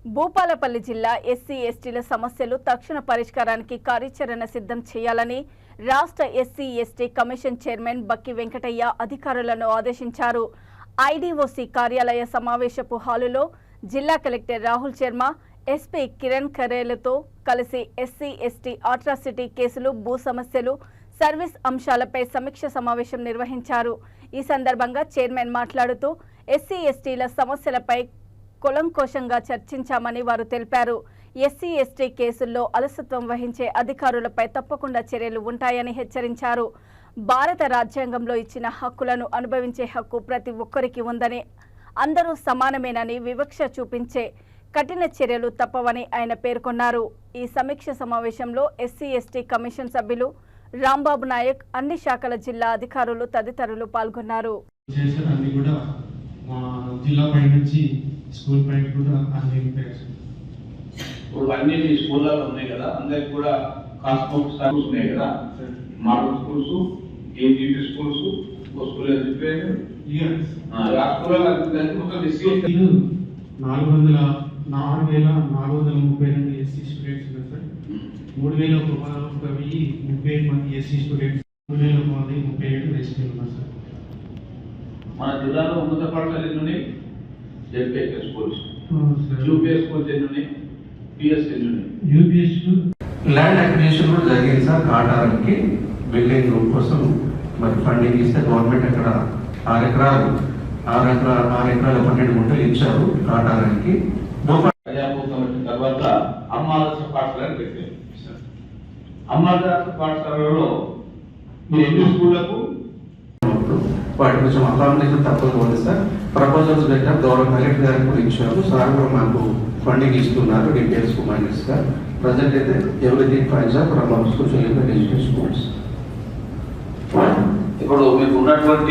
భూపాలపల్లి జిల్లా ఎస్సీ ఎస్టీల సమస్యలు తక్షణ పరిష్కారానికి కార్యాచరణ సిద్ధం చేయాలని రాష్ట్ర ఎస్సీ ఎస్టీ కమిషన్ చైర్మన్ బక్కి వెంకటయ్య అధికారులను ఆదేశించారు. ఐడీఓసీ కార్యాలయ సమావేశపు హాలులో జిల్లా కలెక్టర్ రాహుల్ శర్మ, ఎస్పీ కిరణ్ ఖరేలతో కలిసి ఎస్సీ ఎస్టీ అట్రాసిటీ కేసులు, భూ సమస్యలు, సర్వీస్ అంశాలపై సమీక్ష సమావేశం నిర్వహించారు. ఈ సందర్భంగా చైర్మన్ మాట్లాడుతూ ఎస్సీ ఎస్టీల సమస్యలపై కూలంకషంగా చర్చించామని వారు తెలిపారు. ఎస్సీ ఎస్టీ కేసుల్లో అలసత్వం వహించే అధికారులపై తప్పకుండా చర్యలు ఉంటాయని హెచ్చరించారు. భారత రాజ్యాంగంలో ఇచ్చిన హక్కులను అనుభవించే హక్కు ప్రతి ఒక్కరికి ఉందని, అందరూ సమానమేనని వివక్ష చూపించే కఠిన చర్యలు తప్పవని ఆయన పేర్కొన్నారు. ఈ సమీక్ష సమావేశంలో ఎస్సీ ఎస్టీ కమిషన్ సభ్యులు రాంబాబు నాయక్, అన్ని శాఖల జిల్లా అధికారులు తదితరులు పాల్గొన్నారు. జిల్లా పై నుంచి స్కూల్ పై కూడా అన్ని ఇప్పుడు అన్ని స్కూళ్ళలో ఉన్నాయి కదా, అందరికి కూడా కాస్మోక్ స్కూల్స్ ఉన్నాయి కదా, model schools, AGP schools, school చెప్పారు. ఆ స్కూల్లో మొత్తం 4,432 ఎస్సీ స్టూడెంట్స్ ఉన్నారు సార్. 3,130 మంది ఎస్సీ స్టూడెంట్స్, 3,137 ఎస్టీ ఉన్నారు సార్. మన జిల్లాలో ఉన్నత పాఠశాలలు ఎన్ని ఉన్నాయి? జెడ్పీఎస్ స్కూల్స్, యూపీఎస్ స్కూల్స్ ఎన్ని ఉన్నాయి? పిఎస్ ఎన్ని ఉన్నాయి? యూపీఎస్ ల్యాండ్ అక్విజిషన్ కూడా జరిగింది సార్. కాటారంకి బిల్డింగ్ కోసం మరి ఫండింగ్ ఇస్తే గవర్నమెంట్ అక్కడ 6 ఎకరాలు 12 గుంటలు ఇచ్చారు కాటారానికి. ప్రజాభూతం వచ్చిన తర్వాత అమ్మాదర్శ పాఠశాలను పెట్టారు. అమ్మాదర్శ పాఠశాలలో ఎన్ని స్కూళ్లకు వాటి కొంచెం అకామిడేషన్ తక్కువ ఉంది సార్. ప్రపోజల్స్ పెట్టాం, గౌరవ కలెక్టర్ గారికి కూడా ఇచ్చాము. సార్ కూడా మాకు ఫండింగ్ ఇస్తున్నారు డీటెయిల్స్ మైనస్ గా. ప్రజెంట్ అయితే everything fines are from our schools. ఇప్పుడు మీకు ఉన్నటువంటి